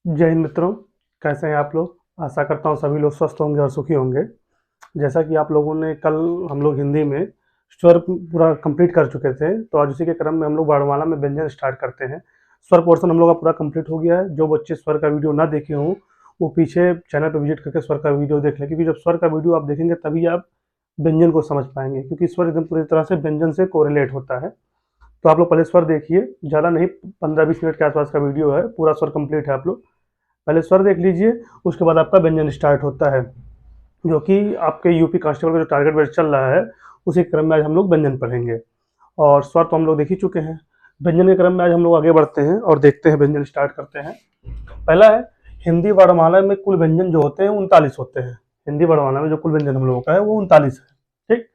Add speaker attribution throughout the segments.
Speaker 1: जय हिंद मित्रों। कैसे हैं आप लोग। आशा करता हूँ सभी लोग स्वस्थ होंगे और सुखी होंगे। जैसा कि आप लोगों ने कल हम लोग हिंदी में स्वर पूरा कंप्लीट कर चुके थे, तो आज उसी के क्रम में हम लोग वर्णमाला में व्यंजन स्टार्ट करते हैं। स्वर पोर्शन हम लोग का पूरा कंप्लीट हो गया है। जो बच्चे स्वर का वीडियो ना देखे हों वो पीछे चैनल पर विजिट करके स्वर का वीडियो देख लें, क्योंकि जब स्वर का वीडियो आप देखेंगे तभी आप व्यंजन को समझ पाएंगे, क्योंकि स्वर एकदम पूरी तरह से व्यंजन से कोरिलेट होता है। तो आप लोग पहले स्वर देखिए, ज़्यादा नहीं, 15-20 मिनट के आसपास का वीडियो है, पूरा स्वर कंप्लीट है। आप लोग पहले स्वर देख लीजिए, उसके बाद आपका व्यंजन स्टार्ट होता है, जो कि आपके यूपी कांस्टेबल का जो टारगेट बेस चल रहा है उसी क्रम में आज हम लोग व्यंजन पढ़ेंगे। और स्वर तो हम लोग देख ही चुके हैं। व्यंजन के क्रम में आज हम लोग आगे बढ़ते हैं और देखते हैं, व्यंजन स्टार्ट करते हैं। पहला है, हिंदी वर्णमाला में कुल व्यंजन जो होते हैं 39 होते हैं। हिंदी वर्णमाला में जो कुल व्यंजन हम लोगों का है वो 39 है। ठीक।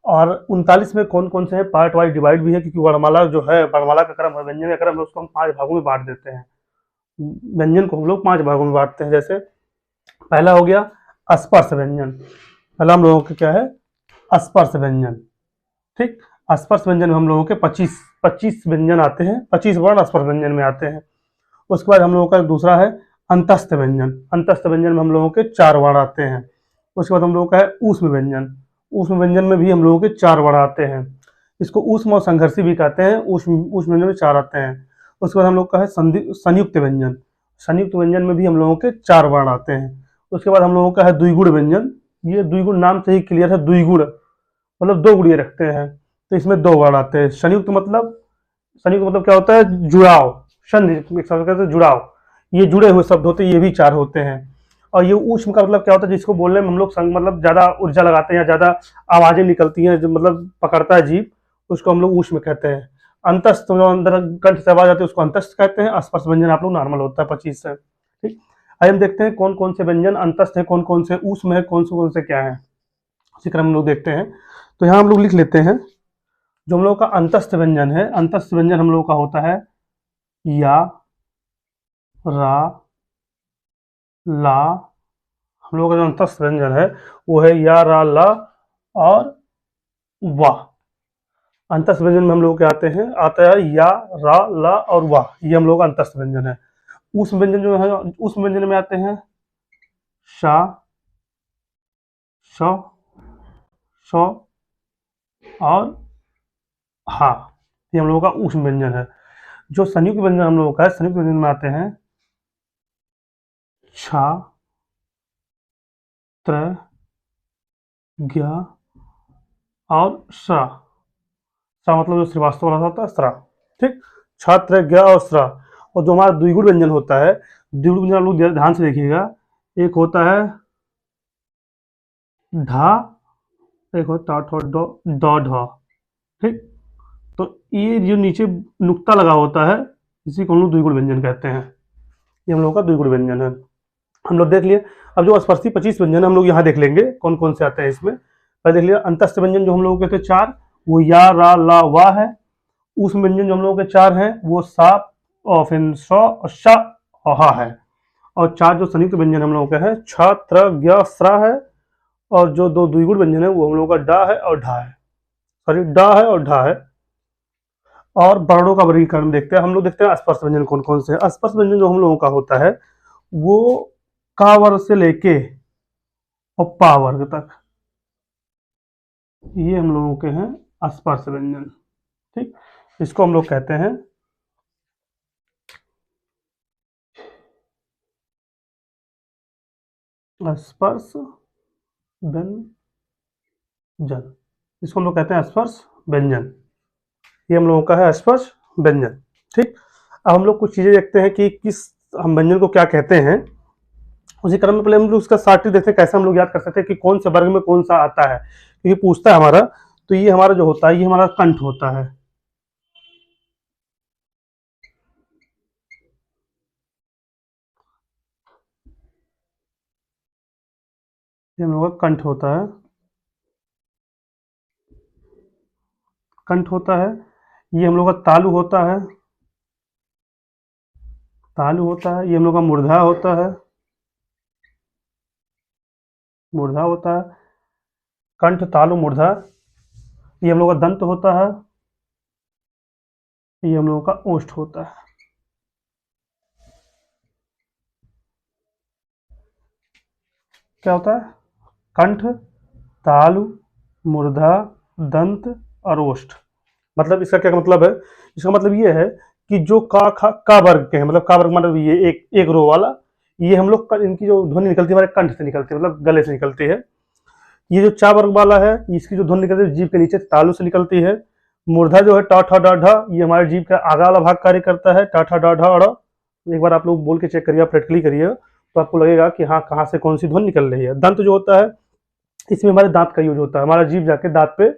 Speaker 1: और 39 में कौन कौन से हैं, पार्ट वाइज डिवाइड भी है, क्योंकि वर्णमाला जो है, वर्णमाला का क्रम है, व्यंजन का क्रम है, उसको हम 5 भागों में बांट देते हैं। व्यंजन को हम लोग 5 भागों में बांटते हैं। जैसे पहला हो गया स्पर्श व्यंजन। पहला हम लोगों का क्या है, स्पर्श व्यंजन। ठीक। स्पर्श व्यंजन में हम लोगों के 25 व्यंजन आते हैं, 25 वर्ण स्पर्श व्यंजन में आते हैं। उसके बाद हम लोगों का दूसरा है अंतस्थ व्यंजन। अंतस्थ व्यंजन में हम लोगों के 4 वर्ण आते हैं। उसके बाद हम लोगों का है ऊष्म व्यंजन। ऊष्म व्यंजन में भी हम लोगों के 4 वर्ण आते हैं। इसको ऊष्म और संघर्षी भी कहते हैं। ऊष्म ऊष्म व्यंजन में 4 आते हैं। उसके बाद हम लोग का है संयुक्त व्यंजन। संयुक्त व्यंजन में भी हम लोगों के 4 वर्ण आते हैं। उसके बाद हम लोगों का है द्विगुण व्यंजन। ये द्विगुण नाम से ही क्लियर है, द्विगुण मतलब 2 गुणीय रखते हैं, तो इसमें 2 वर्ण आते हैं। संयुक्त मतलब क्या होता है, जुड़ाव। संधि एक शब्द कहते हैं जुड़ाव, ये जुड़े हुए शब्द होते हैं, ये भी 4 होते हैं। और ये ऊष्म का मतलब क्या होता है, जिसको बोलने में हम लोग मतलब ज्यादा ऊर्जा लगाते हैं या ज्यादा आवाजें निकलती हैं, जो मतलब पकड़ता है जीभ, उसको हम लोग ऊष्म कहते हैं। अंतस्थ जो अंदर कंठ से आवाज आती है उसको अंतस्थ कहते हैं। स्पर्श व्यंजन आप लोग नॉर्मल होता है 25 से। ठीक। आइए हम देखते हैं कौन कौन से व्यंजन अंतस्थ है, कौन कौन से ऊष्म है, कौन से क्या है, इसी क्रम हम लोग देखते हैं। तो यहाँ हम लोग लिख लेते हैं, जो हम लोग का अंतस्थ व्यंजन है, अंतस्थ व्यंजन हम लोग का होता है या, रा, ला। हम लोग का जो अंतस्थ व्यंजन है वो है या, रा, ला और वाह। अंतस्थ व्यंजन में हम लोग के आता है या, रा, ला और वाह, ये हम लोग का अंतस्थ व्यंजन है। उस व्यंजन जो है, उस व्यंजन में आते हैं शा, श, श और हा, ये हम लोगों का उष्म व्यंजन है। जो संयुक्त व्यंजन हम लोगों का है, संयुक्त व्यंजन में आते हैं छा, त्र, ज्ञ और श्रा। श्रा मतलब जो श्रीवास्तव वाला होता है, श्रा। ठीक। छात्र, ज्ञ और श्रा। और जो हमारा द्विगुण व्यंजन होता है, द्विगुण व्यंजन आप लोग ध्यान से देखिएगा, एक होता है ढा, एक होता है ड, ढ। ठीक। तो ये जो नीचे नुक्ता लगा होता है, इसी को हम लोग द्विगुण व्यंजन कहते हैं। ये हम लोग का द्विगुण व्यंजन है। हम लोग देख लिए। अब जो स्पर्शी 25 व्यंजन हम लोग यहाँ देख लेंगे कौन कौन से आते हैं इसमें। पहले देख लिया अंतस्थ व्यंजन जो हम लोगों के थे 4, वो या, रा, ला, वा है। उस व्यंजन जो हम लोगों के 4 हैं वो सा और फिर स और श और हा है। और 4 जो संयुक्त व्यंजन हम लोगों के हैं छ, त्र, ज्ञ, स्रा है। और जो 2 द्विगुण व्यंजन है वो हम लोगों का डा है और ढा है। सॉरी, डा है और ढा है। और वर्णों का वर्गीकरण देखते हैं। हम लोग देखते हैं स्पर्श व्यंजन कौन कौन से हैं। स्पर्श व्यंजन जो हम लोगों का होता है वो का वर्ग से लेके और पा वर्ग तक, ये हम लोगों के हैं स्पर्श व्यंजन। ठीक। इसको हम लोग कहते हैं स्पर्श व्यंजन। इसको हम लोग कहते हैं स्पर्श व्यंजन। ये हम लोगों का है स्पर्श व्यंजन। ठीक। अब हम लोग कुछ चीजें देखते हैं कि किस हम व्यंजन को क्या कहते हैं। उसी क्रम में पहले हम लोग उसका सारणी देखते हैं, कैसे हम लोग याद कर सकते हैं कि कौन से वर्ग में कौन सा आता है, क्योंकि पूछता है हमारा। तो ये हमारा जो होता है, ये हमारा कंठ होता है। ये हम लोग का कंठ होता है। कंठ होता है। ये हम लोग का तालु होता है। तालु होता है। ये हम लोग का मूर्धा होता है। मूर्धा होता है। कंठ, तालु, मूर्धा। ये हम लोग का दंत होता है। ये हम लोगों का ओष्ठ होता है। क्या होता है? कंठ, तालु, मूर्धा, दंत और ओष्ठ। मतलब इसका क्या मतलब है? इसका मतलब ये है कि जो का वर्ग के हैं, मतलब का वर्ग मतलब ये एक रो वाला, ये हम लोग इनकी जो ध्वनि निकलती है हमारे कंठ से निकलती है, मतलब गले से निकलती है। ये जो चा वर्ग वाला है, इसकी जो ध्वनि निकलती है जीभ के नीचे तालु से निकलती है। मूर्धा जो है टा ठा डा ढा, ये हमारे जीभ का आगा वाला भाग कार्य करता है, टा ठा डा ढा अड़ा। एक बार आप लोग बोल के चेक करिए, आप प्रैक्टिकली करिए, तो आपको लगेगा कि हाँ कहाँ से कौन सी ध्वनि निकल रही है। दंत जो होता है, इसमें हमारे दांत का यूज होता है, हमारा जीभ जाके दांत पे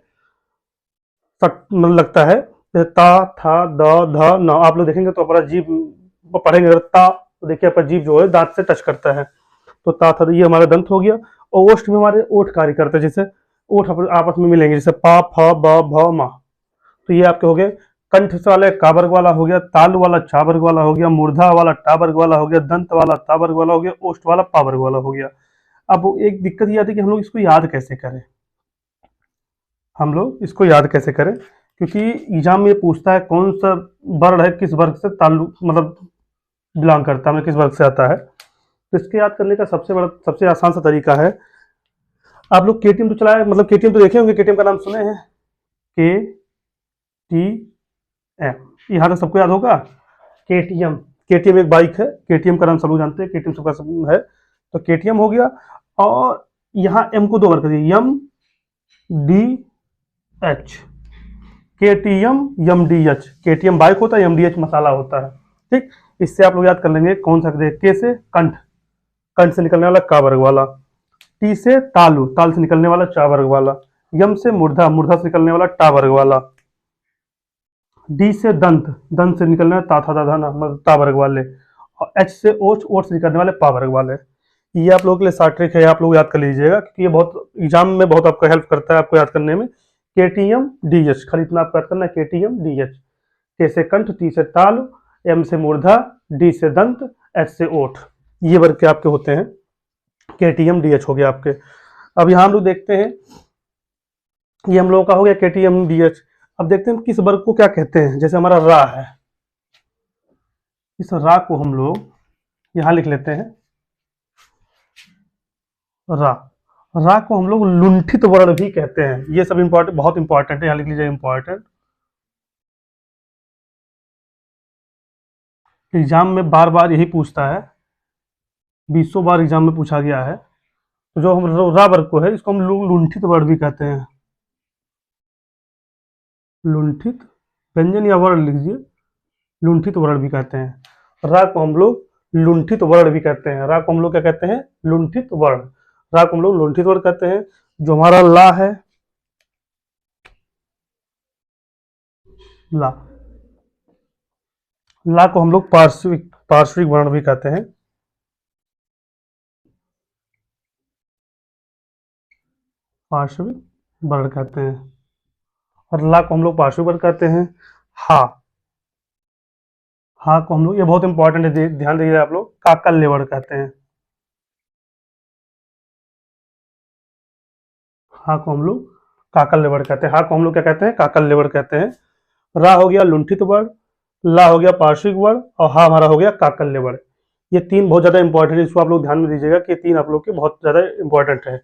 Speaker 1: मतलब लगता है। जैसे ता था द ध न, आप लोग देखेंगे तो हमारा जीभ पढ़ेंगे अगर ता, तो देखिए आपका जीभ जो है दांत से टच करता है, तो ता था, ये हमारा दंत हो गया। और ओष्ठ में हमारे ओठ कार्य करते हैं, जैसे ओठ आपस में मिलेंगे, जैसे पा फ ब भ म। तो ये आपके हो गए कंठ से वाले का वर्ग वाला हो गया, तालु वाला चा वर्ग वाला हो गया, मूर्धा वाला टा वर्ग वाला हो गया, दंत वाला ता वर्ग वाला हो गया, ओष्ठ वाला पा वर्ग वाला हो गया। अब एक दिक्कत ये आती है कि हम लोग इसको याद कैसे करें, हम लोग इसको याद कैसे करें, क्योंकि एग्जाम में ये पूछता है कौन सा वर्ण है किस वर्ग से ताल्लुक मतलब बिलोंग करता है, मतलब किस वर्ग से आता है। तो इसके याद करने का सबसे आसान सा तरीका है, आप लोग केटीएम तो चलाए, मतलब केटीएम तो देखे होंगे, केटीएम का नाम सुने हैं, के टी एम, यहाँ तक सबको याद होगा। केटीएम, केटीएम एक बाइक है, केटीएम का नाम सब लोग जानते हैं, केटीएम सबका सब है। तो केटीएम हो गया, और यहाँ एम को दो बार कर दिए, M D H, KTM M D H, KTM bike होता है, यम डी एच मसाला होता है। ठीक, इससे आप लोग याद कर लेंगे कौन सा, के से कंठ, कंठ से निकलने वाला का वर्ग वाला, टी से तालु, ताल से निकलने वाला चा वर्ग वाला, यम से मूर्धा, मूर्धा से निकलने वाला टा वर्ग वाला, डी से दंत, दंत से निकलने वाला ता था दा ना मतलब ता वर्ग वाले, और एच से ओच, ओच से निकलने वाले पा वर्ग वाले। ये आप लोगों के लिए शॉर्ट ट्रिक है, आप लोग याद कर लीजिएगा, क्योंकि ये बहुत एग्जाम में बहुत आपको हेल्प करता है आपको याद करने में। केटीएम डी एच, खाली इतना आपको याद करना है, केटीएम डी एच। के से कंठ, टी से तालु, एम से मूर्धा, डी से दंत, एच से ओठ, ये वर्ग के आपके होते हैं, केटीएम डी एच हो गया आपके। अब यहाँ हम लोग देखते हैं, ये हम लोगों का हो गया केटीएम डी एच। अब देखते हैं किस वर्ग को क्या कहते हैं, जैसे हमारा रा है, इस रा को हम लोग यहां लिख लेते हैं, रा, रा को हम लोग लुंठित वर्ण भी कहते हैं। ये सब इंपॉर्टेंट, बहुत इंपॉर्टेंट है, यहां लिख लीजिए इंपॉर्टेंट। एग्जाम में बार बार यही पूछता है, 20 बार एग्जाम में पूछा गया है। तो जो हम रा वर्ग को है, इसको हम लोग लुंठित वर्ण भी कहते हैं, लुंठित व्यंजन या वर्ण लीजिए, लुंठित वर्ण भी कहते हैं। रा को हम लोग लुंठित वर्ण भी कहते हैं, रा को हम लोग क्या कहते हैं, लुंठित वर्ण, रा को हम लोग लुंठित वर्ण कहते हैं। जो हमारा ला है, ला, ला को हम लोग पार्श्विक, पार्श्विक वर्ण भी कहते हैं, पार्श्विक वर्ण कहते हैं। और ला को हम लोग पार्श्विक वर्ण कहते हैं। हा, हा को हम लोग, ये बहुत इंपॉर्टेंट है, ध्यान दीजिए आप लोग, काकल्य वर्ण कहते हैं। हा को हम लोग काकल्य वर्ण कहते हैं, हा को हम लोग क्या कहते हैं, काकल्य वर्ण कहते हैं। रा हो गया लुंठित वर्ण, ला हो गया पार्श्विक वर्ण, और हा हमारा हो गया काकल्य वर्ण। ये तीन बहुत ज्यादा इंपॉर्टेंट है, इसको आप लोग ध्यान में दीजिएगा कि ये तीन आप लोग के बहुत ज्यादा इंपॉर्टेंट है।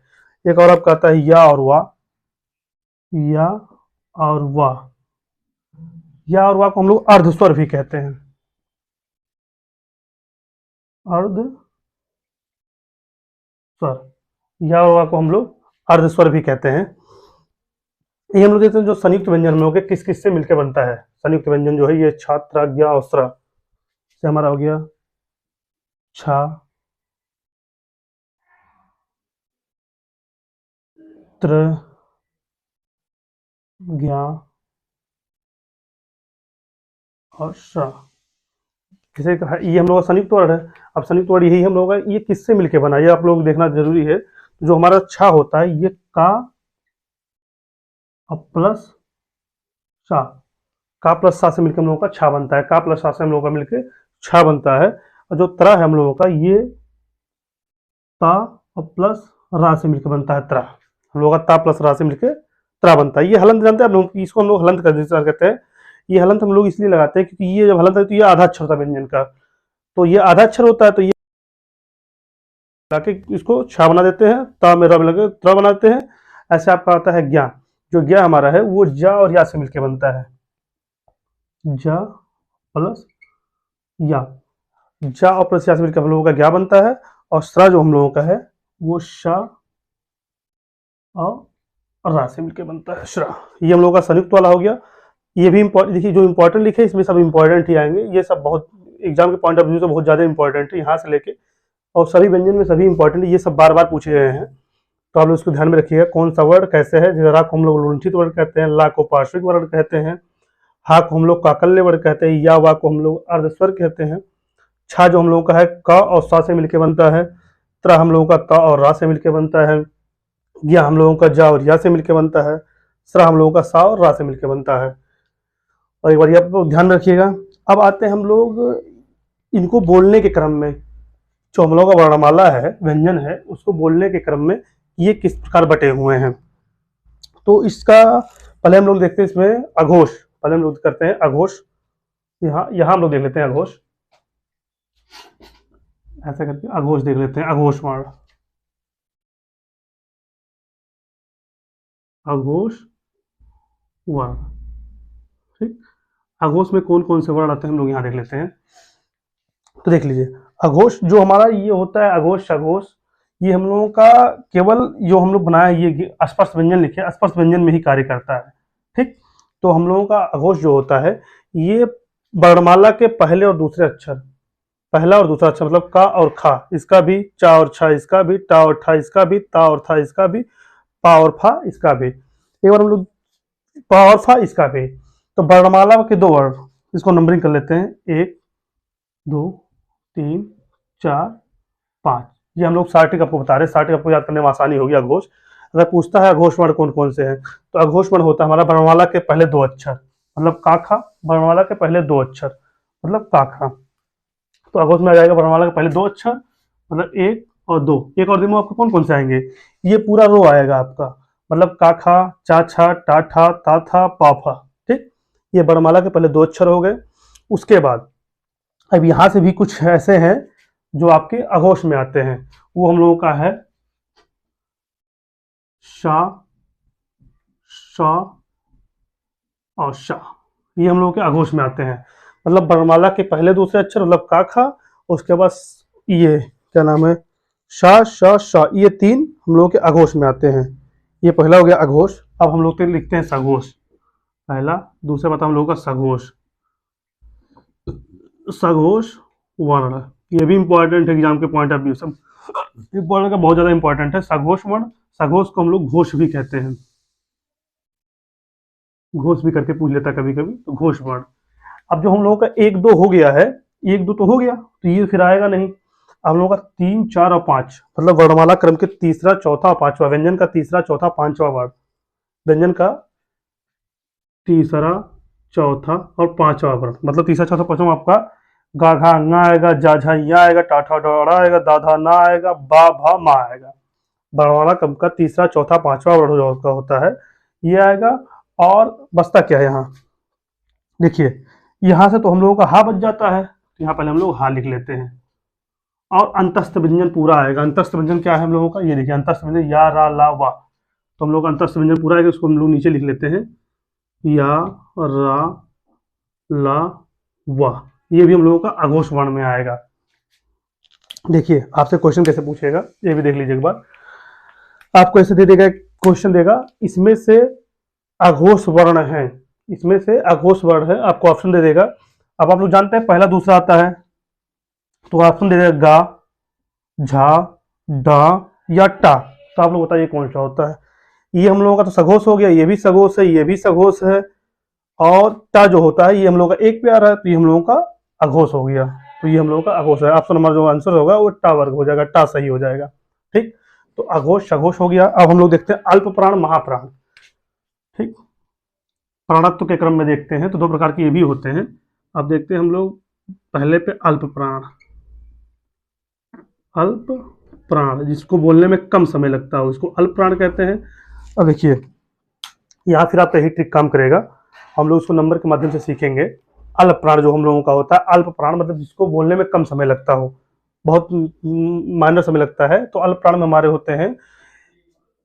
Speaker 1: एक और आपका आता है या और वाह, या और वाह, या और वाह को हम लोग अर्ध स्वर भी कहते हैं, अर्ध स्वर, या और वाह को हम लोग अर्ध स्वर भी कहते हैं। ये हम लोग देखते हैं जो संयुक्त व्यंजन में हो गया, किस किस से मिलकर बनता है संयुक्त व्यंजन जो है, ये छात्र ज्ञा और स्रा से हमारा हो गया छा, त्र, ज्ञा और श्रा। किसे ये हम लोग का संयुक्त वर्ण है। अब संयुक्त वर्ण यही हम लोग का, ये किससे मिलके बना, ये आप लोग देखना जरूरी है। जो हमारा छा होता है, ये का प्लस सा, का प्लस सा से मिलकर हम लोगों का छा बनता है, का प्लस सा से हम लोगों का मिलकर छा बनता है। और जो त्रा है हम लोगों का, ये ता और प्लस रा से मिलकर बनता है त्रा, हम लोगों का ता प्लस रा से मिलकर त्रा बनता है। ये हलंत जानते हैं आप लोग, इसको हम लोग हलंत कहते हैं। ये हलंत हम लोग इसलिए लगाते हैं क्योंकि ये जब हलंत है तो ये आधा अक्षर होता है व्यंजन का, तो ये आधा अक्षर होता है, तो ये लाके इसको छा बना देते हैं, ता में र लगे त्र बना देते हैं। ऐसे आपका आता है ज्ञा। जो ज्ञा हमारा है वो जा और या से मिलकर बनता है, जा प्लस या, जा और प्लस या से मिलकर हम लोगों का ज्ञा बनता है। और स्रा जो हम लोगों का है वो शा और रा से मिलकर बनता है श्रा। ये हम लोगों का संयुक्त वाला हो गया। ये भी इम्पोर्टेंट, देखिए जो इम्पोर्टेंट लिखे इसमें सब इम्पोर्टेंट ही आएंगे, ये सब बहुत एग्जाम के पॉइंट ऑफ व्यू से बहुत ज़्यादा इंपॉर्टेंट है यहाँ से लेके, और सभी व्यंजन में सभी इंपॉर्टेंट, ये सब बार बार पूछे गए हैं। तो आप लोग इसको ध्यान में रखिएगा कौन सा वर्ड कैसे है। जैसे रा को हम लोग लुंठित वर्ड कहते हैं, ला को पार्श्विक वर्ड कहते हैं, हा को हम लोग काकल्य वर्ड कहते हैं, या वा को हम लोग अर्धस्वर कहते हैं, छा जो हम लोगों का है क और सा से मिलकर बनता है, त्र हम लोगों का त और रा से मिलकर बनता है, ज्ञा हम लोगों का जा और या से मिलकर बनता है, स्रा हम लोगों का सा और रा से मिलकर बनता है। और एक बार आप लोग ध्यान रखिएगा। अब आते हैं हम लोग इनको बोलने के क्रम में, जो हम लोगों का वर्णमाला है, व्यंजन है, उसको बोलने के क्रम में ये किस प्रकार बटे हुए हैं। तो इसका पहले हम लोग देखते हैं इसमें अघोष। पहले हम लोग करते हैं अघोष। यहाँ हम लोग देख लेते हैं अघोष, ऐसा करके अघोष देख लेते हैं। अघोष वर्ण, अघोष वर्ण, ठीक। अघोष में कौन कौन से वर्ण आते हैं हम लोग यहाँ देख लेते हैं। तो देख लीजिए, अघोष जो हमारा ये होता है, अघोष अघोष, ये हम लोगों का केवल जो हम लोग बनाया ये स्पर्श व्यंजन लिखे, स्पर्श व्यंजन में ही कार्य करता है, ठीक। तो हम लोगों का अघोष जो होता है ये वर्णमाला के पहले और दूसरे अक्षर, पहला और दूसरा अक्षर, मतलब का और खा इसका भी, चा और छा इसका भी, टा और ठा इसका भी, ता और था इसका भी, पा और फा इसका भी। एक बार हम लोग पा और फा इसका भी। तो वर्णमाला के दो वर्ण, इसको नंबरिंग कर लेते हैं, 1 2 3 4 5। ये हम लोग सार्टिक आपको बता रहे हैं, सार्टिक आपको याद करने में आसानी होगी। अघोष अगर पूछता है अघोष वर्ण कौन कौन से हैं, तो अघोष वर्ण होता है हमारा वर्णमाला के पहले दो अक्षर, मतलब का खा, वर्णमाला के पहले दो अक्षर मतलब का खा। तो अघोष में आ जाएगा वर्णमाला के पहले दो अक्षर, मतलब 1 और 2। एक और दिन आपको कौन कौन से आएंगे, ये पूरा रो आएगा आपका, मतलब का खा, चा छा, टा ठा, ता था, पा फा, ठीक। ये वर्णमाला के पहले दो अक्षर हो गए। उसके बाद अब यहाँ से भी कुछ ऐसे हैं जो आपके अघोष में आते हैं, वो हम लोगों का है शा, शा और शा। ये हम लोगों के अघोष में आते हैं, मतलब वर्णमाला के पहले दूसरे अक्षर, मतलब का खा, उसके बाद ये क्या नाम है शा शा शा, ये तीन हम लोगों के अघोष में आते हैं। ये पहला हो गया अघोष। अब हम लोग तो लिखते हैं सघोष, पहला, दूसरा बता हम लोगों का सघोष, सघोष वर्ण। ये भी इंपॉर्टेंट है एग्जाम के पॉइंट ऑफ व्यू से, वर्ण का बहुत ज्यादा इंपॉर्टेंट है सघोष वर्ण। सघोष को हम लोग घोष भी कहते हैं, घोष भी करके पूछ लेता कभी कभी, तो घोष वर्ण। अब जो हम लोगों का 1 2 हो गया है, 1 2 तो हो गया, तो ये फिर आएगा नहीं। अब हम लोगों का 3 4 और 5, मतलब वर्णमाला क्रम के तीसरा चौथा और पांचवा, व्यंजन का तीसरा चौथा पांचवा वर्ण, व्यंजन का तीसरा चौथा और पांचवा वर्ण, मतलब तीसरा चौथा पांचवा आपका गा घा ना आएगा, जा झा या आएगा, टा ठा डा आएगा, दा धा ना आएगा, बा भा मा आएगा। वर्णमाला क्रम का तीसरा चौथा पांचवा वर्ण जो होता है ये आएगा। और बचता क्या है यहाँ, देखिए यहाँ से तो हम लोगों का हा बच जाता है, तो यहाँ पहले हम लोग हा लिख लेते हैं। और अंतस्थ व्यंजन पूरा आएगा। अंतस्थ व्यंजन क्या है हम लोगों का, ये देखिए अंतस्थ व्यंजन या रा ला वा, तो हम लोग अंतस्थ व्यंजन पूरा आएगा, उसको हम लोग नीचे लिख लेते हैं, या रा ला वा। ये भी हम लोगों का अघोष वर्ण में आएगा। देखिए आपसे क्वेश्चन कैसे पूछेगा ये भी देख लीजिए एक बार। आपको ऐसे दे देगा, क्वेश्चन देगा इसमें से अघोष वर्ण है, इसमें से अघोष वर्ण है, आपको ऑप्शन दे देगा। अब आप लोग जानते हैं पहला दूसरा आता है, तो ऑप्शन दे देगा गा, झा, डा या टा। तो आप लोग बताइए कौन सा होता है। ये हम लोगों का तो सघोष हो गया, ये भी सघोष है, ये भी सघोष है, और टा जो होता है ये हम लोगों का एक प्यार है, तो ये हम लोगों का अघोष हो गया। तो ये हम लोगों का अघोष है। ऑप्शन नंबर जो आंसर होगा वो टा वर्ग हो जाएगा, टा सही हो जाएगा, ठीक। तो अघोष सघोष हो गया। अब हम लोग देखते हैं अल्प प्राण महाप्राण, ठीक। प्राणत्व के क्रम में देखते हैं तो दो प्रकार के ये भी होते हैं। अब देखते हैं हम लोग पहले पे अल्प प्राण, अल्प प्राण जिसको बोलने में कम समय लगता है उसको अल्प प्राण कहते हैं। अब देखिए यहाँ फिर आपका यही ट्रिक काम करेगा, हम लोग उसको नंबर के माध्यम से सीखेंगे। अल्प प्राण जो हम लोगों का होता है, अल्प प्राण मतलब जिसको बोलने में कम समय लगता हो, बहुत माइनर समय लगता है। तो अल्प प्राण में हमारे होते हैं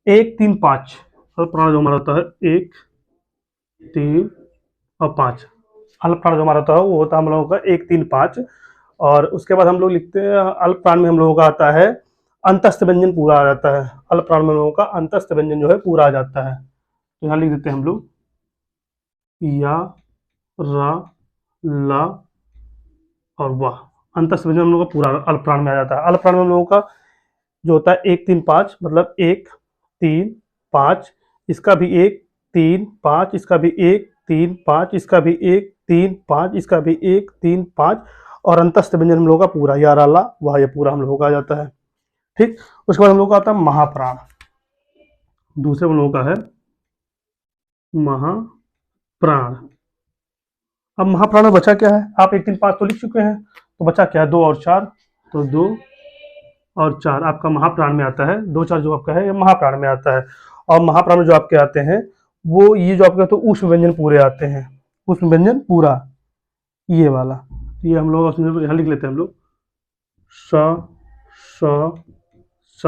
Speaker 1: 1, 3, 5। अल्प प्राण जो हमारा होता है 1, 3 और 5। अल्प प्राण जो हमारा होता है वो होता है हम लोगों का 1, 3, 5। और उसके बाद हम लोग लिखते हैं अल्प प्राण में हम लोगों का आता है अंतस्थ व्यंजन पूरा आ जाता है। अल्प प्राण में हम लोगों का अंतस्थ व्यंजन जो है पूरा आ जाता है। तो यहाँ लिख देते हैं हम लोग या, रा, ला और वाह। अंतस्थ व्यंजन हम लोग का पूरा अल्प प्राण में आ जाता है। अल्प प्राण में हम लोगों का जो होता है 1, 3, 5, मतलब 1, 3, 5, इसका भी 1, 3, 5, इसका भी 1, 3, 5, इसका भी 1, 3, 5, इसका भी 1, 3, 5 और अंतस्थ व्यंजन हम लोग का पूरा या, रा, ला, वाह, ये पूरा हम लोगों का आ जाता है। ठीक। उसके बाद हम लोग का आता है महाप्राण। दूसरे हम लोगों का है महाप्राण। अब महाप्राण में बचा क्या है? आप 1, 3, 5 तो लिख चुके हैं, तो बचा क्या है? 2 और 4। तो 2 और 4 आपका महाप्राण में आता है। 2, 4 जो आपका है ये महाप्राण में आता है। और महाप्राण में जो आपके आते हैं वो ये जो आपके तो ऊष्म व्यंजन पूरे आते हैं। ऊष्म व्यंजन पूरा ये वाला, ये हम लोग उसमें यहाँ लिख लेते हैं हम लोग स, स, स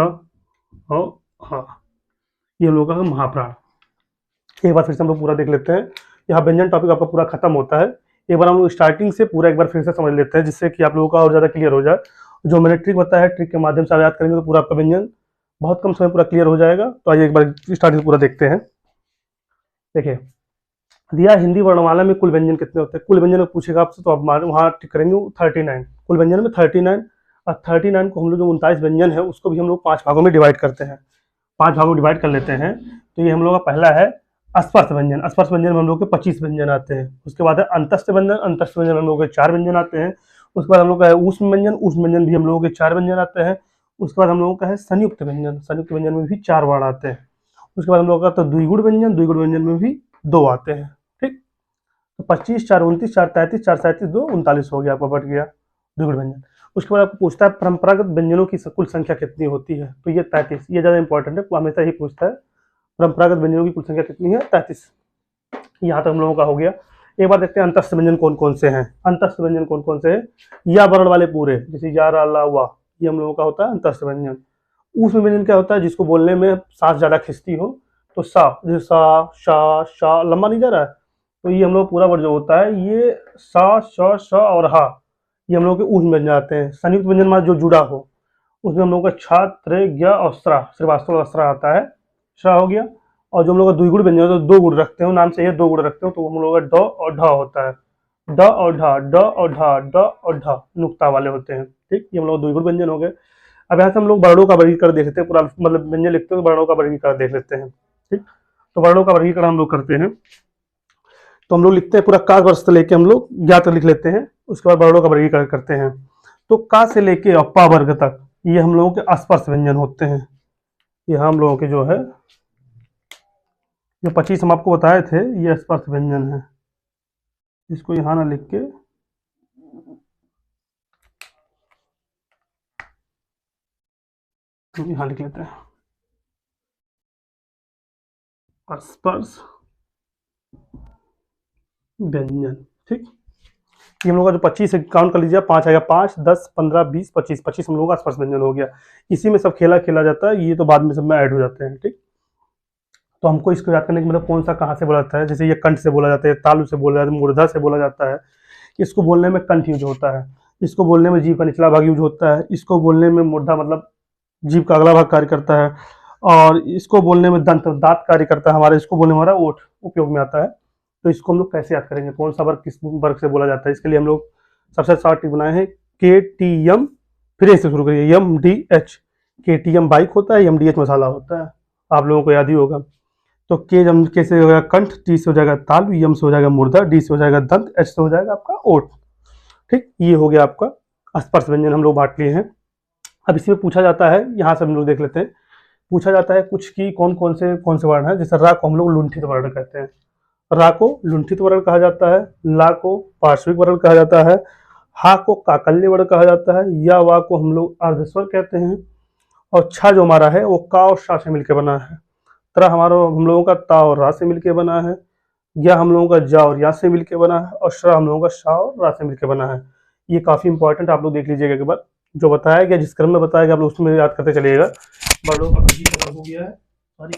Speaker 1: और हा। ये हम लोग का महाप्राण। एक बार फिर से हम लोग पूरा देख लेते हैं। यहाँ व्यंजन टॉपिक आपका पूरा खत्म होता है। एक बार हम लोग स्टार्टिंग से पूरा एक बार फिर से समझ लेते हैं, जिससे कि आप लोगों का और ज़्यादा क्लियर हो जाए। जो मैंने ट्रिक बताया है, ट्रिक के माध्यम से आप याद करेंगे तो पूरा आपका व्यंजन बहुत कम समय में पूरा क्लियर हो जाएगा। तो आइए एक बार स्टार्टिंग से पूरा देखते हैं। देखिए, दिया हिंदी वर्णमाला में कुल व्यंजन कितने होते हैं। कुल व्यंजन पूछेगा आपसे तो आप वहाँ टिक करेंगे 39। कुल व्यंजन में 39। और 39 को हम लोग जो 39 व्यंजन है उसको भी हम लोग 5 भागों में डिवाइड करते हैं। 5 भागों में डिवाइड कर लेते हैं। तो ये हम लोग का पहला है स्पर्श व्यंजन। स्पर्श व्यंजन में हम लोग के 25 व्यंजन आते हैं। उसके बाद है अंतस्थ व्यंजन। अंतस्थ व्यंजन में हम लोग के 4 व्यंजन आते हैं। उसके बाद हम लोग का है ऊष्म व्यंजन। ऊष्म व्यंजन भी हम लोगों के 4 व्यंजन आते हैं। उसके बाद हम लोगों का है संयुक्त व्यंजन। संयुक्त व्यंजन में भी 4 वर्ण आते हैं। उसके बाद हम लोग का तो द्विगुण व्यंजन। द्विगुण व्यंजन में भी 2 आते हैं। ठीक। तो 25, 4, 29, 4, 33, 4, 37, 2, 39 हो गया, आपका बढ़ गया द्विगुण व्यंजन। उसके बाद आपको पूछता है परंपरागत व्यंजनों की कुल संख्या कितनी होती है। तो ये 33, ये ज़्यादा इंपॉर्टेंट है, हमेशा ही पूछता है परंपरागत व्यंजनों की कुल संख्या कितनी है, 33। यहाँ तक हम लोगों का हो गया। एक बार देखते हैं अंतस्थ व्यंजन कौन कौन से हैं। अंतस्थ व्यंजन कौन कौन से हैं? या वर्ण वाले पूरे, जैसे या, रा, ला, वा, ये हम लोगों का होता है अंतस्थ व्यंजन। ऊष्म व्यंजन क्या होता है? जिसको बोलने में सांस ज्यादा खिंचती हो, तो सा, जैसे सा, शा, शा, लंबा नहीं जा रहा है, तो ये हम लोग पूरा वर्ड जो होता है ये सा, श, श और हा, ये हम लोग के ऊष्म व्यंजन आते हैं। संयुक्त व्यंजन में जो जुड़ा हो उसमें हम लोग का छा, त्रे, ज्ञ और स्रा, श्रीवास्तव और स्रा आता है, श्रा हो गया। और जो हम लोग का द्विगुण व्यंजन है तो 2 गुण रखते हो, नाम से ये 2 गुण रखते हो, तो हम लोग का ड और ढ होता है। ड और ढ, ड और ढ, ड और ढ नुक्ता वाले होते हैं। ठीक, ये हम लोग द्विगुण व्यंजन हो गए। अब यहाँ से हम लोग वर्णों का वर्गीकरण देख लेते हैं। पूरा मतलब व्यंजन लिखते हैं तो वर्णों का वर्गीकरण देख लेते हैं। ठीक, तो वर्णों का वर्गीकरण हम लोग करते हैं। तो हम लोग लिखते हैं पूरा का वर्ष से लेके हम लोग ज्ञात लिख लेते हैं। उसके बाद वर्णों का वर्गीकरण करते हैं। तो का से लेके और पा वर्ग तक ये हम लोगों के स्पर्श व्यंजन होते हैं। ये हम लोगों के जो है जो 25 हम आपको बताए थे ये स्पर्श व्यंजन है। इसको यहाँ ना लिख के यहाँ लिख लेते हैं स्पर्श व्यंजन। ठीक, ये हम लोग का जो 25 है काउंट कर लीजिए, 5 आएगा, 5, 10, 15, 20, 25, 25 हम लोगों का स्पर्श व्यंजन हो गया। इसी में सब खेला खेला जाता है, ये तो बाद में सब में ऐड हो जाते हैं। ठीक, तो हमको इसको याद करने की मतलब कौन सा कहाँ से बोला जाता है। जैसे ये कंठ से बोला जाता है, तालु से बोला जाता है, मूर्धा से बोला जाता है। इसको बोलने में कंठ यूज होता है, इसको बोलने में जीभ का निचला भाग यूज होता है, इसको बोलने में मूर्धा मतलब जीभ का अगला भाग कार्य करता है, और इसको बोलने में दंत दांत कार्य करता है हमारा, इसको बोलने में हमारा ओठ उपयोग में आता है। तो इसको हम लोग कैसे याद करेंगे, कौन सा वर्ग किस वर्ग से बोला जाता है। इसके लिए हम लोग सबसे शॉर्ट ट्रिक बनाए हैं के टी एम, फिर से शुरू करिए एम डी एच। के टी एम बाइक होता है, एम डी एच मसाला होता है, आप लोगों को याद ही होगा। तो के से हो जाएगा कंठ, टी से हो जाएगा तालु, एम से हो जाएगा मूर्धा, डी से हो जाएगा दंत, एच से हो जाएगा आपका ओठ। ठीक, ये हो गया आपका स्पर्श व्यंजन हम लोग बांट लिए हैं। अब इसी में पूछा जाता है, यहाँ से हम लोग देख लेते हैं। पूछा जाता है कुछ की कौन कौन से वर्ण है। जैसे रा को हम लोग लुंठित वर्ण कहते हैं, रा को लुंठित वर्ण कहा जाता है, ला को पार्श्विक वर्ण कहा जाता है, हा को काकल्य वर्ण कहा जाता है, या वा को हम लोग अर्धस्वर कहते हैं, और छा जो हमारा है वो का और शा से मिलकर बना है, त्रा हमारा हम लोगों का ता और रा से मिलकर बना है, या हम लोगों का जा और या से मिलकर बना है, और श्रा हम लोगों का शा और रा से मिलकर बना है। ये काफी इंपॉर्टेंट, आप लोग देख लीजिएगा एक बार। जो बताया गया, जिस क्रम में बताया गया, आप लोग उसमें याद करते चलिएगा। वर्णों का वर्गीकरण हो गया है, सॉरी,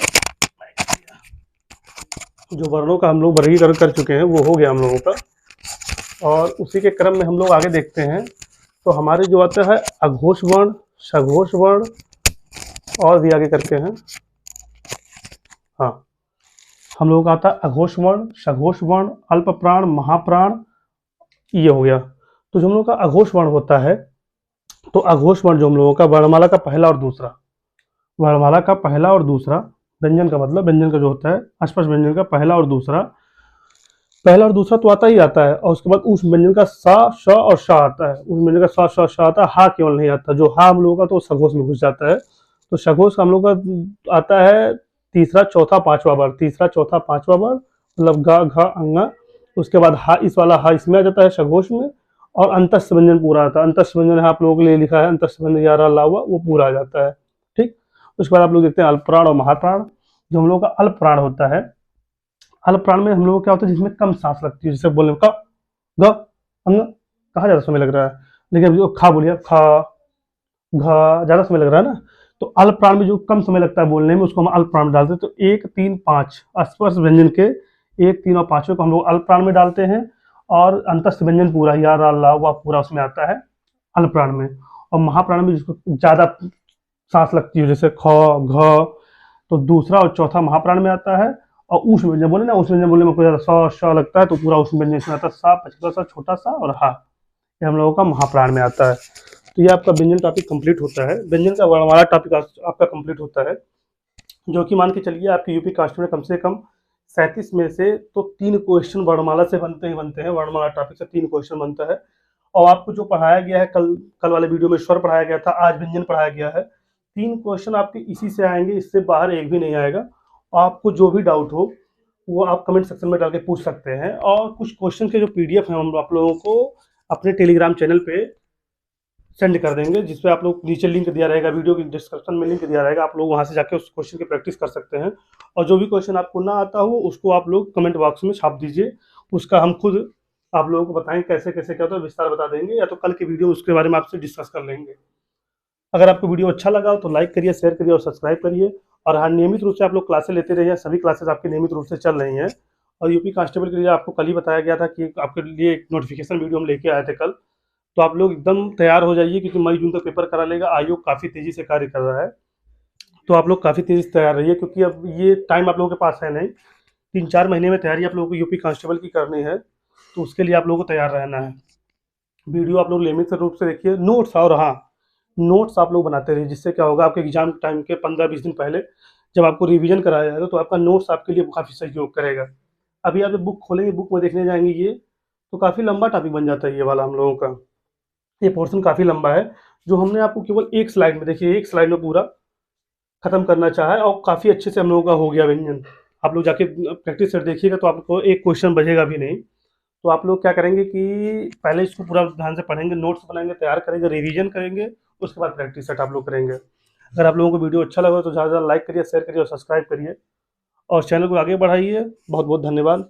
Speaker 1: जो वर्णों का हम लोग वर्गीकरण कर चुके हैं वो हो गया हम लोगों का। और उसी के क्रम में हम लोग आगे देखते हैं, तो हमारे जो आता है अघोष वर्ण, सघोष वर्ण, और भी आगे करते हैं। हाँ, हम लोगों का आता है अघोष वर्ण, सघोष वर्ण, अल्प प्राण, महाप्राण, ये हो गया। तो जो हम लोग का अघोष वर्ण होता है, तो अघोष वर्ण जो हम लोगों का वर्णमाला का पहला और दूसरा, वर्णमाला का पहला और दूसरा, व्यंजन का मतलब व्यंजन का जो होता है अस्पष्ट व्यंजन का पहला और दूसरा, पहला और दूसरा तो आता ही आता है। और उसके बाद उस व्यंजन का सा, श और शा आता है। उस व्यंजन का सा, श, शा आता है, हा केवल नहीं आता। जो हा हम लोगों का तो सघोष में घुस जाता है। तो सघोष का हम लोग का आता है तीसरा, चौथा, पांचवा वर्ण, तीसरा, चौथा, पांचवा वर्ण, मतलब ग, घ, अंगा। उसके बाद हा, इस वाला हा इसमें आ जाता है सघोष में। और अंतस्थ व्यंजन पूरा आता है। अंतस्थ व्यंजन है आप लोगों के लिए लिखा है, अंतस्थ व्यंजन यारा ला हुआ, वो पूरा आ जाता है। ठीक। उसके बाद आप लोग देखते हैं अल्प प्राण और महाप्राण। जो हम लोग का अल्प प्राण होता है, अल्प प्राण में हम लोग को क्या होता है, जिसमें कम सांस लगती है, जैसे बोलने में क, ग, अंग, कहाँ ज़्यादा समय लग रहा है। लेकिन अभी जो खा बोलिए, खा, घ, ज़्यादा समय लग रहा है ना। तो अल्प प्राण में जो कम समय लगता है बोलने में, उसको हम अल्प प्राण में डालते हैं। तो 1, 3, 5 अस्पर्श व्यंजन के 1, 3 और 5वें को हम लोग अल्प प्राण में डालते हैं। और अंतस्थ व्यंजन पूरा या, रा, ला, वा पूरा उसमें आता है अल्प प्राण में। और महाप्राण में जिसको ज़्यादा सांस लगती है, जैसे ख, घ, तो दूसरा और चौथा महाप्राण में आता है। और ऊष्म व्यंजन बोले ना, ऊष्म व्यंजन बोलने में कोई ज़्यादा स, श लगता है, तो पूरा ऊष्म व्यंजन इसमें आता है। सा, पचका सा, छोटा सा और हा, ये हम लोगों का महाप्राण में आता है। तो ये आपका व्यंजन टॉपिक कंप्लीट होता है। व्यंजन का वर्णमाला टॉपिक आपका कंप्लीट होता है, जो कि मान के चलिए आपके यूपी कास्ट में कम से कम 37 में से तो 3 क्वेश्चन वर्णमाला से बनते ही बनते हैं। वर्णमाला टॉपिक से 3 क्वेश्चन बनता है। और आपको जो पढ़ाया गया है, कल कल वाले वीडियो में स्वर पढ़ाया गया था, आज व्यंजन पढ़ाया गया है। 3 क्वेश्चन आपके इसी से आएंगे, इससे बाहर एक भी नहीं आएगा। आपको जो भी डाउट हो वो आप कमेंट सेक्शन में डाल के पूछ सकते हैं। और कुछ क्वेश्चन के जो पीडीएफ है हम आप लोगों को अपने टेलीग्राम चैनल पे सेंड कर देंगे, जिस पे आप लोग नीचे लिंक दिया रहेगा, वीडियो की डिस्क्रिप्शन में लिंक दिया रहेगा, आप लोग वहां से जाके उस क्वेश्चन की प्रैक्टिस कर सकते हैं। और जो भी क्वेश्चन आपको ना आता हो उसको आप लोग कमेंट बॉक्स में छाप दीजिए, उसका हम खुद आप लोगों को बताएं कैसे कैसे क्या होता है, विस्तार बता देंगे, या तो कल की वीडियो उसके बारे में आपसे डिस्कस कर लेंगे। अगर आपको वीडियो अच्छा लगा हो तो लाइक करिए, शेयर करिए और सब्सक्राइब करिए। और हाँ, नियमित रूप से आप लोग क्लासेस लेते रहिए, सभी क्लासेस आपकी नियमित रूप से चल रही हैं। और यूपी कांस्टेबल के लिए आपको कल ही बताया गया था कि आपके लिए एक नोटिफिकेशन वीडियो हम लेके आए थे कल। तो आप लोग एकदम तैयार हो जाइए, क्योंकि मई जून तक पेपर करा लेगा। आयोग काफ़ी तेज़ी से कार्य कर रहा है, तो आप लोग काफ़ी तेज़ी से तैयार रहिए, क्योंकि अब ये टाइम आप लोगों के पास है नहीं। 3-4 महीने में तैयारी आप लोगों को यूपी कांस्टेबल की करनी है, तो उसके लिए आप लोगों को तैयार रहना है। वीडियो आप लोग नियमित रूप से देखिए, नोट्स, और हाँ, नोट्स आप लोग बनाते रहिए, जिससे क्या होगा, आपके एग्जाम टाइम के 15-20 दिन पहले जब आपको रिवीजन कराया जाएगा, तो आपका नोट्स आपके लिए काफ़ी सहयोग करेगा। अभी आप जब बुक खोलेंगे, बुक में देखने जाएंगे ये, तो काफ़ी लंबा टॉपिक बन जाता है ये वाला हम लोगों का। ये पोर्शन काफ़ी लंबा है, जो हमने आपको केवल एक स्लाइड में, देखिए एक स्लाइड में पूरा खत्म करना चाहा है, और काफ़ी अच्छे से हम लोगों का हो गया व्यंजन। आप लोग जाके प्रैक्टिस सेट देखिएगा तो आपको एक क्वेश्चन बचेगा भी नहीं। तो आप लोग क्या करेंगे कि पहले इसको पूरा ध्यान से पढ़ेंगे, नोट्स बनाएंगे, तैयार करेंगे, रिवीजन करेंगे, उसके बाद प्रैक्टिस सेट आप लोग करेंगे। अगर आप लोगों को वीडियो अच्छा लगा तो ज़्यादा से ज़्यादा लाइक करिए, शेयर करिए और सब्सक्राइब करिए, और चैनल को आगे बढ़ाइए। बहुत बहुत धन्यवाद।